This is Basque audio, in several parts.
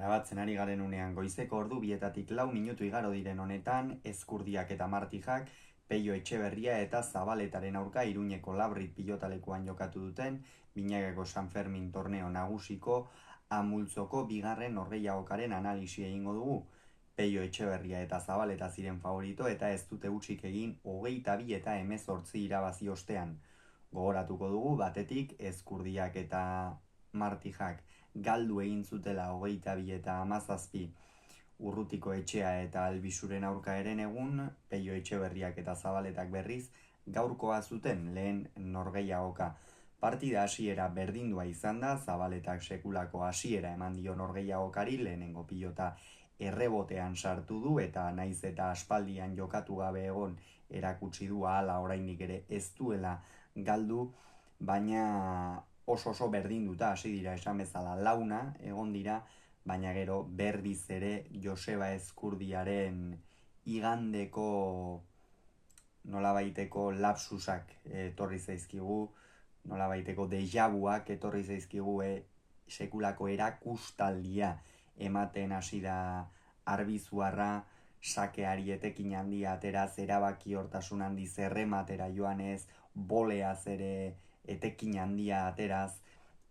Grabatzen ari garen unean goizeko ordu 2:04 igaro diren honetan, Ezkurdiak eta Martijak, Peio Etxeberria eta Zabaletaren aurka Iruñeko Labrit pilotalekuan jokatu duten, Binagako San Fermin torneo nagusiko, amultzoko bigarren norgehiagokaren analisia egingo dugu. Peio Etxeberria eta Zabaleta ziren favorito eta ez dute hutsik egin 22 eta 18 irabazi ostean. Gogoratuko dugu batetik Ezkurdiak eta Martijak galdu egin zutela 22 eta 17 Urrutiko Etxea eta Albizuren aurka eren egun, Peio Etxeberriak eta Zabaletak berriz gaurkoa zuten lehen norgehiagoka. Partida hasiera berdindua izan da, Zabaletak sekulako hasiera eman dio norgehiagokari, lehenengo pilota errebotean sartu du eta naiz eta aspaldian jokatu gabe egon erakutsi du ahala oraindik ere ez duela galdu, baina oso berdinduta hasi dira, esan bezala launa egon dira, baina gero berriz ere Joseba Ezkurdiaren igandeko nolabaiteko lapsusak etorri zaizkigu, nolabaiteko dejabuak etorri zaizkigu, sekulako erakustaldia ematen hasi da Arbizuarra, sakeari etekin handia ateraz, erabaki hortasun handi zerrematera joanez, boleaz ere etekin handia ateraz,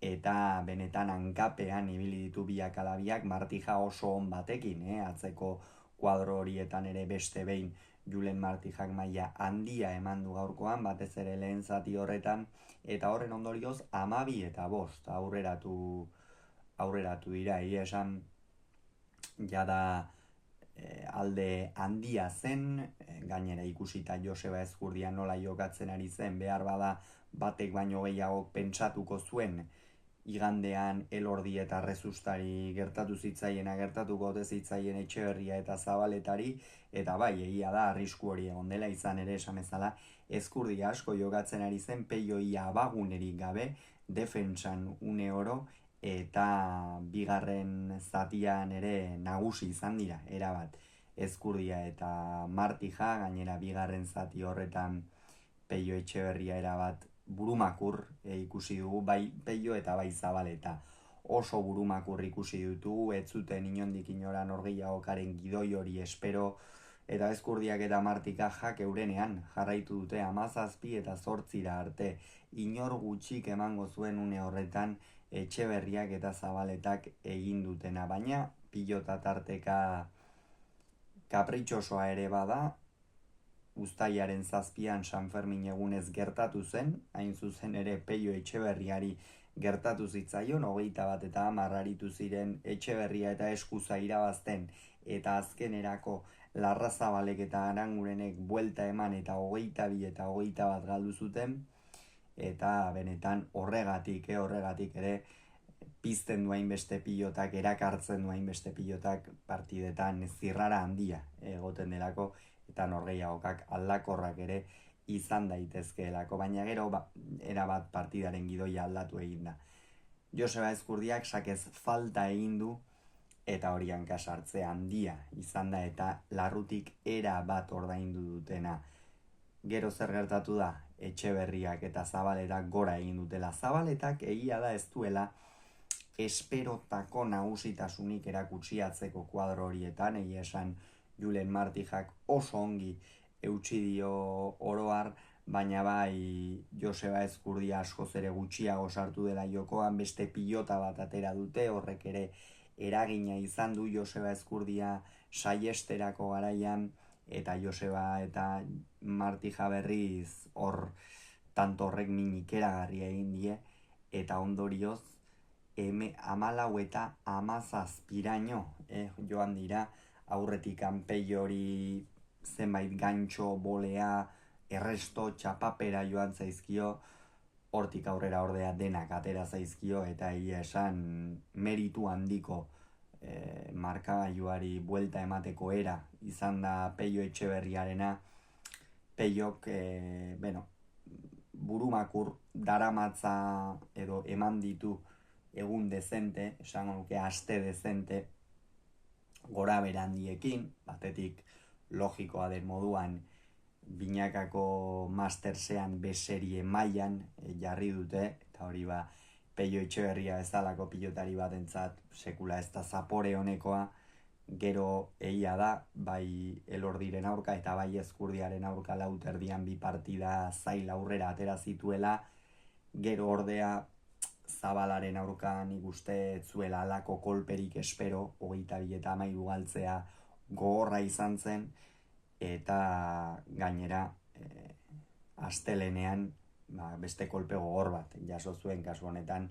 eta benetan hankapean ibili ditu biak alabiak, Martija oso on batekin, atzeko kuadro horietan ere beste behin Julen Martijak maila handia eman du gaurkoan, batez ere lehen zati horretan, eta horren ondorioz 12 eta 5 aurreratu dira, esan jada alde handia zen, gainera ikusita Joseba Ezkurdia nola jokatzen ari zen, behar bada batek baino gehiago pentsatuko zuen igandean Elordi eta Rezustari gertatu zitzaiena gertatuko ote zitzaien Etxeberria eta Zabaletari, eta bai, egia da arrisku hori egon dela, izan ere esan bezala Ezkurdia asko jokatzen ari zen, Peio ia abagunerik gabe, defentsan une oro, eta bigarren zatian ere nagusi izan dira, erabat Ezkurdia eta Martija, gainera bigarren zati horretan Peio Etxeberria erabat burumakur ikusi dugu, bai Peio eta bai Zabaleta. Oso burumakur ikusi ditugu, ez zuten inondik inora norgehiagokaren gidoi hori espero, eta Ezkurdiak eta Martikajak eurenean jarraitu dute 17 eta 8 arte. Inor gutxik emango zuen une horretan Etxeberriak eta Zabaletak egin dutena, baina pilota tarteka kapritxosoa ere bada, Uztailaren 7 San Fermin egunez gertatu zen, hain zuzen ere Peio Etxeberriari gertatu zitzaion, 21 eta 10 aritu ziren Etxeberria eta Eskuza irabazten, eta azkenerako Larrazabalek eta Arangurenek buelta eman eta 22 eta 21 galdu zuten, eta benetan horregatik ere pizten du hainbeste pilotak, erakartzen du hainbeste pilotak partidetan zirrara handia egoten delako, eta norgehiagokak aldakorrak ere izan daitezkeelako, baina gero erabat partidaren gidoia aldatu egin da. Joseba Ezkurdiak sakez falta egin du, eta hori hankasartze handia izan da, eta larrutik erabat ordaindu dutena. Gero zer gertatu da, Etxeberriak eta Zabaletak gora egin dutela. Zabaletak egia da ez duela esperotako nagusitasunik erakutsi atzeko kuadro horietan, egia esan Julen Martijak oso ongi eutsi dio oroar, baina bai Joseba Ezkurdia askoz ere gutxiago sartu dela jokoan, beste pilota bat atera dute, horrek ere eragina izan du Joseba Ezkurdia saiesterako garaian, eta Joseba eta Martija berriz hor tanto horrek minikeragarria egin die, eta ondorioz 14 eta 17 joan dira, aurretik Peio hori zenbait gantxo, bolea, erresto, txapapera joan zaizkio, hortik aurrera ordea denak atera zaizkio, eta egia esan meritu handiko markagailuari buelta emateko era izan da Peio Etxeberriarena. Peiok burumakur daramatza edo eman ditu egun dezente, esango nuke aste dezente, gora berandiekin, batetik logikoa den moduan Binakako Mastersean B-serie mailan jarri dute, eta hori Peio Etxeberria bezalako pilotari batentzat sekula ez da zapore honekoa, gero egia da, bai Elordiren aurka eta bai Ezkurdiaren aurka lauterdian bi partida zail aurrera atera zituela, gero ordea Zabalaren aurka nik uste ez zuela alako kolperik espero, 22 eta 13 galtzea gogorra izan zen, eta gainera astelenean beste kolpe gogor bat jaso zuen kasu honetan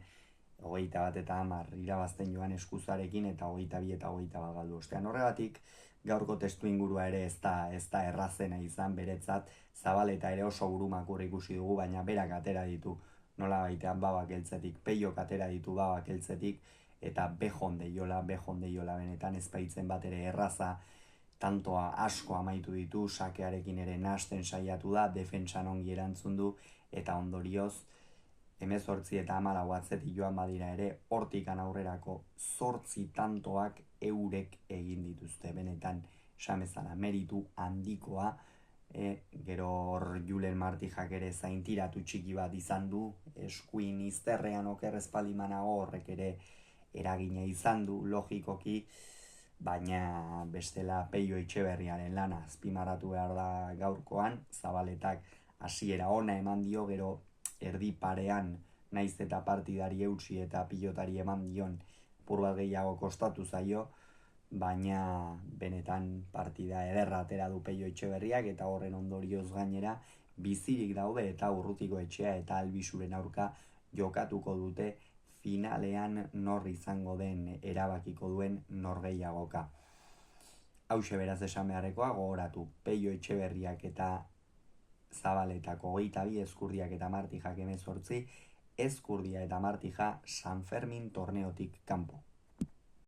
21 eta 10 irabazten joan Eskuzarekin eta 22 eta 21 galdu ostean. Horregatik gaurko testu ingurua ere ez da errazena izan beretzat. Zabaleta ere oso burumakur ikusi dugu, baina berak atera ditu nola baitean Babak heltzetik, Peiok atera ditu Babak heltzetik, eta bejon deiola benetan ez baitzen bat ere erraza, tantoa asko amaitu ditu, sakearekin ere nahasten saiatu da, defentsan ongi erantzun du, eta ondorioz 18 eta 14 atzetik joan badira ere, hortikan aurrerako 8 tantoak eurek egin dituzte, benetan esamezala meritu handikoa, gero hor Julen Martijak ere zaintiratu txiki bat izan du, eskuin izterrean oker espaldimanago horrek ere eragina izan du, logikoki, baina bestela Peio Etxeberriaren lana azpimarratu behar da gaurkoan, Zabaletak hasiera ona eman dio, gero erdi parean naiz eta partidari eutsi eta pilotari eman dion bat gehiago kostatu zaio, baina benetan partida ederra atera du Peio Etxeberriak eta horren ondorioz gainera bizirik daude eta Urrutiko Etxea eta Albisuren aurka jokatuko dute finalean nor izango den erabakiko duen norgehiagoka. Hauxe beraz esan beharrekoa, gogoratu Peio Etxeberriak eta Zabaletako 22, Ezkurdiak eta Martijak 18, Ezkurdia eta Martija San Fermin torneotik kanpo.